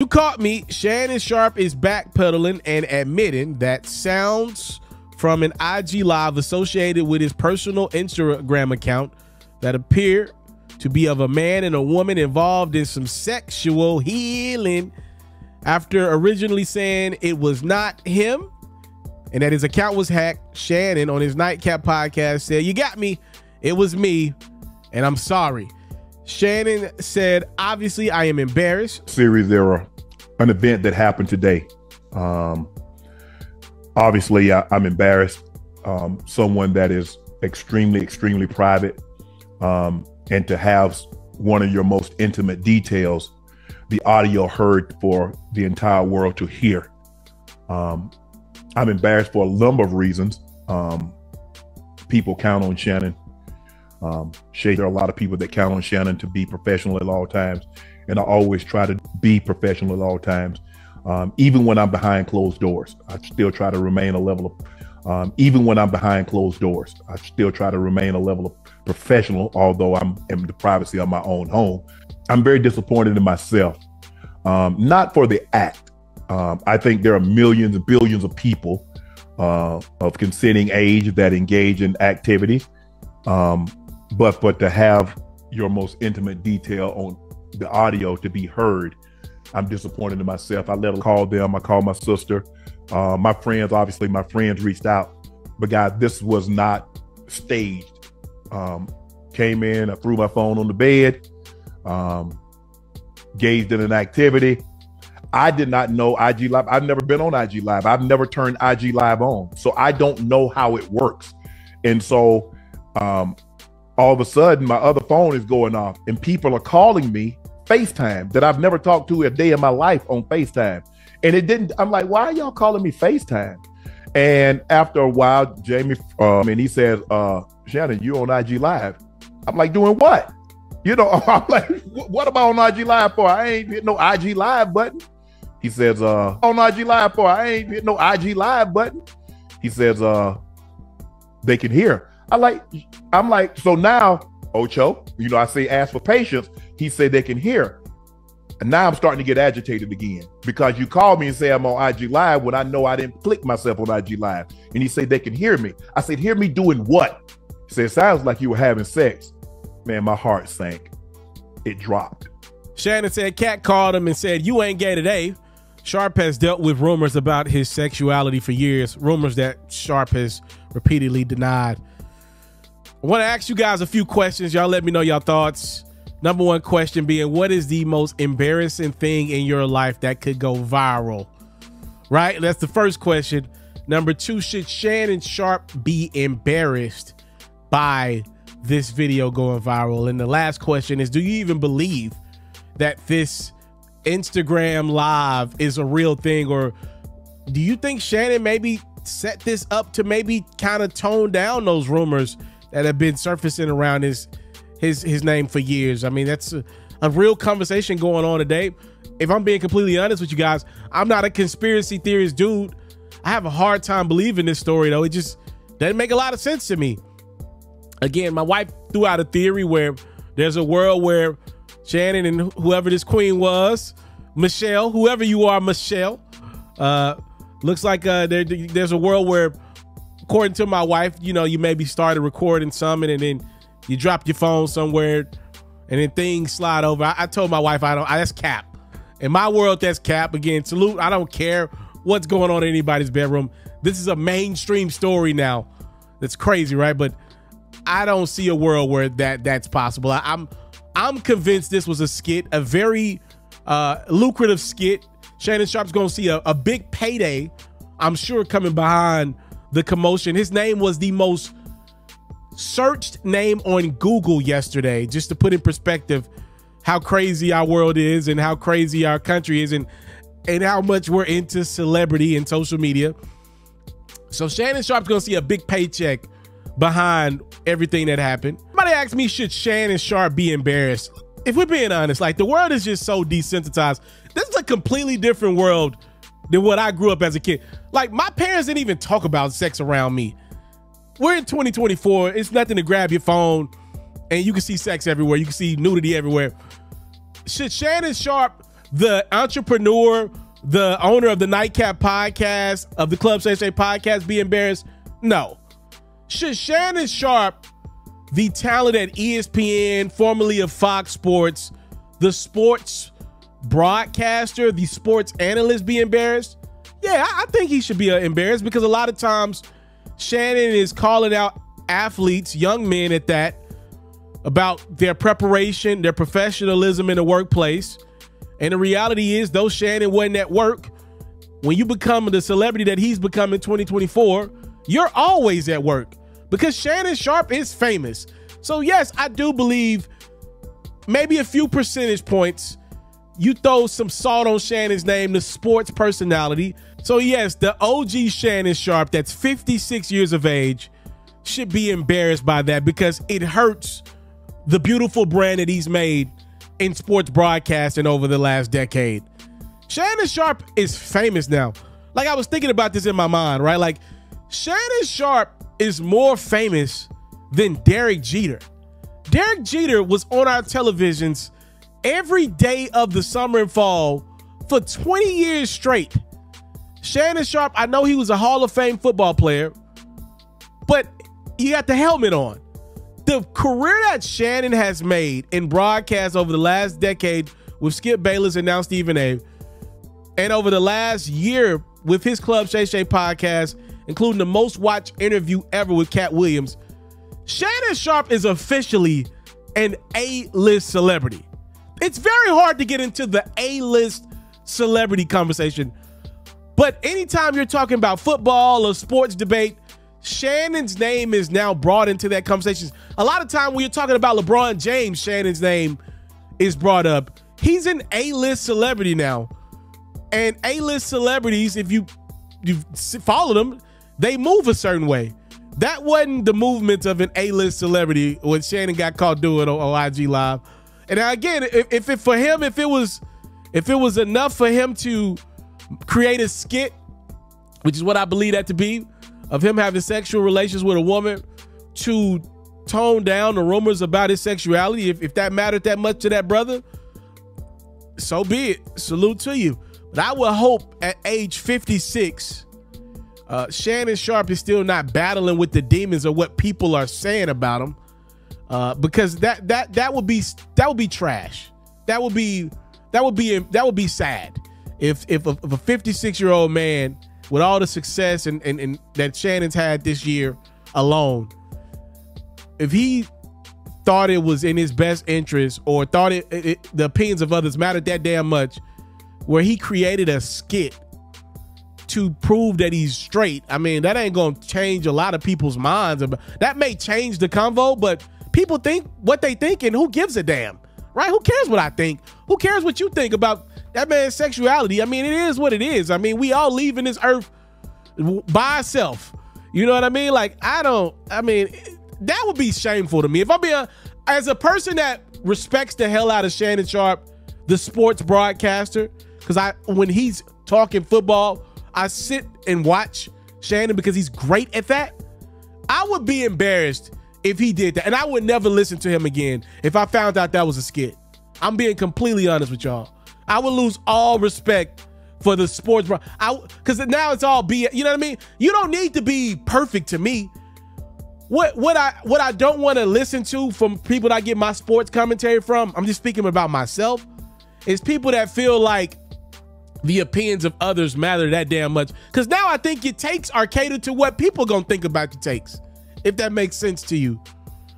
You caught me. Shannon Sharpe is backpedaling and admitting that sounds from an IG live associated with his personal Instagram account that appear to be of a man and a woman involved in some sexual healing, after originally saying it was not him and that his account was hacked. Shannon on his Nightcap podcast said, "You got me. It was me, and I'm sorry." Shannon said, "Obviously, I am embarrassed." Series error, an event that happened today. Obviously, I'm embarrassed. Someone that is extremely private, and to have one of your most intimate details, the audio heard for the entire world to hear. I'm embarrassed for a number of reasons. People count on Shannon. There are a lot of people that count on Shannon to be professional at all times, and I always try to be professional at all times. Even when I'm behind closed doors, I still try to remain a level of, even when I'm behind closed doors, I still try to remain a level of professional, although I'm in the privacy of my own home. I'm very disappointed in myself, not for the act. I think there are millions and billions of people of consenting age that engage in activities. But to have your most intimate detail on the audio to be heard, I'm disappointed in myself. I called them. I called my sister, my friends. Obviously, my friends reached out, but guys, this was not staged. Came in, I threw my phone on the bed, engaged in an activity. I did not know IG Live. I've never been on IG Live. I've never turned IG Live on, so I don't know how it works. And so all of a sudden, my other phone is going off, and people are calling me FaceTime that I've never talked to a day in my life on FaceTime. And it didn't, I'm like, why are y'all calling me FaceTime? And after a while, Jamie, and he says, Shannon, you on IG Live. I'm like, doing what? You know, I'm like, what am I on IG Live for? I ain't hit no IG Live button. He says, on IG Live for? I ain't hit no IG Live button. He says, they can hear. I'm like, so now, Ocho, you know, I say, ask for patience. He said they can hear. And now I'm starting to get agitated again because you called me and say I'm on IG Live when I know I didn't click myself on IG Live. And he said they can hear me. I said, hear me doing what? He said, it sounds like you were having sex. Man, my heart sank. It dropped. Shannon said Katt called him and said, "You ain't gay today." Sharpe has dealt with rumors about his sexuality for years, rumors that Sharpe has repeatedly denied. I want to ask you guys a few questions. Y'all let me know your thoughts. Number one question being, what is the most embarrassing thing in your life that could go viral? Right? That's the first question. Number two, should Shannon Sharpe be embarrassed by this video going viral? And the last question is, do you even believe that this Instagram live is a real thing? Or do you think Shannon maybe set this up to maybe kind of tone down those rumors that have been surfacing around his name for years? I mean, that's a real conversation going on today. If I'm being completely honest with you guys, I'm not a conspiracy theorist dude. I have a hard time believing this story, though. It just doesn't make a lot of sense to me. Again, my wife threw out a theory where there's a world where Shannon and whoever this queen was, Michelle, whoever you are, Michelle, looks like there's a world where, according to my wife, you know, you maybe started recording something and then you drop your phone somewhere and then things slide over. I told my wife, that's cap. In my world, that's cap. Again, salute. I don't care what's going on in anybody's bedroom. This is a mainstream story now. That's crazy, right? But I don't see a world where that's possible. I'm convinced this was a skit, a very lucrative skit. Shannon Sharpe's going to see a big payday, I'm sure, coming behind the commotion. His name was the most searched name on Google yesterday, just to put in perspective how crazy our world is and how crazy our country is and how much we're into celebrity and social media. So Shannon Sharpe's going to see a big paycheck behind everything that happened. Somebody asked me, should Shannon Sharpe be embarrassed? If we're being honest, like, the world is just so desensitized. This is a completely different world than what I grew up as a kid. Like, my parents didn't even talk about sex around me. We're in 2024. It's nothing to grab your phone and you can see sex everywhere. You can see nudity everywhere. Should Shannon Sharpe the entrepreneur, the owner of the Nightcap podcast, of the Club Shay Shay podcast, be embarrassed? No. Should Shannon Sharpe, the talent at ESPN, formerly of Fox Sports, the sports broadcaster, the sports analyst, be embarrassed? Yeah, I think he should be embarrassed, because a lot of times Shannon is calling out athletes, young men at that, about their preparation, their professionalism in the workplace. And the reality is, though Shannon wasn't at work, when you become the celebrity that he's become in 2024, you're always at work, because Shannon Sharpe is famous. So yes, I do believe maybe a few percentage points, you throw some salt on Shannon's name, the sports personality. So yes, the OG Shannon Sharpe, that's 56 years of age, should be embarrassed by that, because it hurts the beautiful brand that he's made in sports broadcasting over the last decade. Shannon Sharpe is famous now. Like, I was thinking about this in my mind, right? Like, Shannon Sharpe is more famous than Derek Jeter. Derek Jeter was on our televisions every day of the summer and fall for 20 years straight. Shannon Sharpe, I know he was a Hall of Fame football player, but he got the helmet on. The career that Shannon has made in broadcast over the last decade with Skip Bayless and now Stephen A., and over the last year with his Club Shay Shay podcast, including the most watched interview ever with Katt Williams, Shannon Sharpe is officially an A-list celebrity. It's very hard to get into the A-list celebrity conversation, but anytime you're talking about football or sports debate, Shannon's name is now brought into that conversation. A lot of time when you're talking about LeBron James, Shannon's name is brought up. He's an A-list celebrity now. And A-list celebrities, if you follow them, they move a certain way. That wasn't the movement of an A-list celebrity when Shannon got caught doing on IG Live. And again, if it was enough for him to create a skit, which is what I believe that to be, of him having sexual relations with a woman, to tone down the rumors about his sexuality, if that mattered that much to that brother, so be it. Salute to you. But I would hope at age 56, Shannon Sharpe is still not battling with the demons of what people are saying about him, because that would be trash. That would be sad if a 56-year-old man with all the success and that Shannon's had this year alone, if he thought it was in his best interest, or thought the opinions of others mattered that damn much, where he created a skit to prove that he's straight, I mean, that ain't gonna change a lot of people's minds. That may change the convo, but people think what they think, and who gives a damn, right? Who cares what I think? Who cares what you think about that man's sexuality? I mean, it is what it is. I mean, we all leaving this earth by ourselves. You know what I mean? Like, that would be shameful to me. If I'm being, as a person that respects the hell out of Shannon Sharpe, the sports broadcaster, because when he's talking football, I sit and watch Shannon because he's great at that. I would be embarrassed if he did that, and I would never listen to him again if I found out that was a skit. I'm being completely honest with y'all. I would lose all respect for the sports, because now it's all BS. You know what I mean? You don't need to be perfect to me. What I don't want to listen to from people that I get my sports commentary from, I'm just speaking about myself, is people that feel like the opinions of others matter that damn much. Because now I think your takes are catered to what people gonna think about your takes, if that makes sense to you.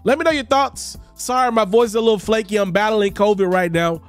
Let me know your thoughts. Sorry, my voice is a little flaky. I'm battling COVID right now.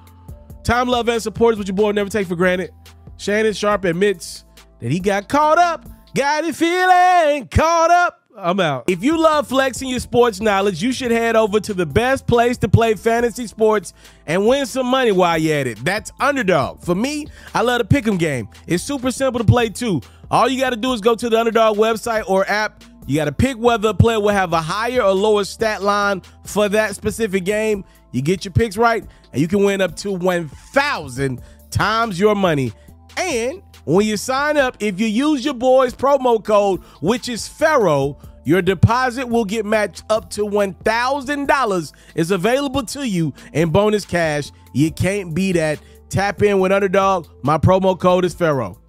Time, love, and support is what your boy never take for granted. Shannon Sharpe admits that he got caught up. Got it feeling caught up. I'm out. If you love flexing your sports knowledge, you should head over to the best place to play fantasy sports and win some money while you're at it. That's Underdog. For me, I love the pick'em game. It's super simple to play too. All you got to do is go to the Underdog website or app. You got to pick whether a player will have a higher or lower stat line for that specific game. You get your picks right, and you can win up to 1,000 times your money. And when you sign up, if you use your boy's promo code, which is Ferro, your deposit will get matched up to $1,000. Is available to you in bonus cash. You can't beat that. Tap in with Underdog. My promo code is Ferro.